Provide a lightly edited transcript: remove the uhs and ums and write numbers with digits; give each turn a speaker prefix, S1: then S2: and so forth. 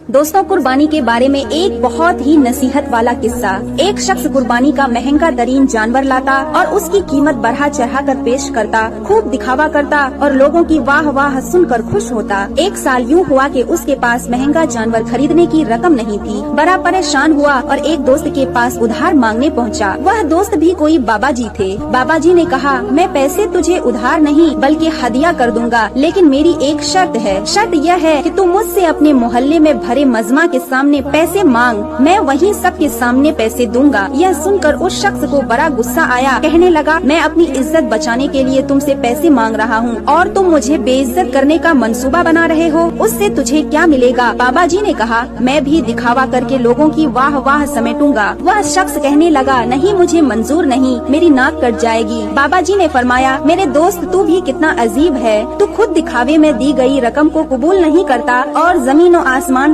S1: दोस्तों, कुर्बानी के बारे में एक बहुत ही नसीहत वाला किस्सा। एक शख्स कुर्बानी का महंगा तरीन जानवर लाता और उसकी कीमत बढ़ा चढ़ा कर पेश करता, खूब दिखावा करता और लोगों की वाह वाह सुनकर खुश होता। एक साल यूँ हुआ कि उसके पास महंगा जानवर खरीदने की रकम नहीं थी। बड़ा परेशान हुआ और एक दोस्त के पास उधार मांगने पहुँचा। वह दोस्त भी कोई बाबा जी थे। बाबा जी ने कहा, मैं पैसे तुझे उधार नहीं बल्कि हदिया कर दूंगा, लेकिन मेरी एक शर्त है। शर्त यह है कि तू मुझसे अपने मोहल्ले में भरे मजमा के सामने पैसे मांग, मैं वहीं सबके सामने पैसे दूंगा। यह सुनकर उस शख्स को बड़ा गुस्सा आया। कहने लगा, मैं अपनी इज्जत बचाने के लिए तुमसे पैसे मांग रहा हूँ और तुम मुझे बेइज्जत करने का मंसूबा बना रहे हो, उससे तुझे क्या मिलेगा? बाबा जी ने कहा, मैं भी दिखावा करके लोगों की वाह वाह समेटूंगा। वह शख्स कहने लगा, नहीं मुझे मंजूर नहीं, मेरी नाक कट जाएगी। बाबा जी ने फरमाया, मेरे दोस्त तू भी कितना अजीब है, तू खुद दिखावे में दी गई रकम को कबूल नहीं करता और जमीन और आसमान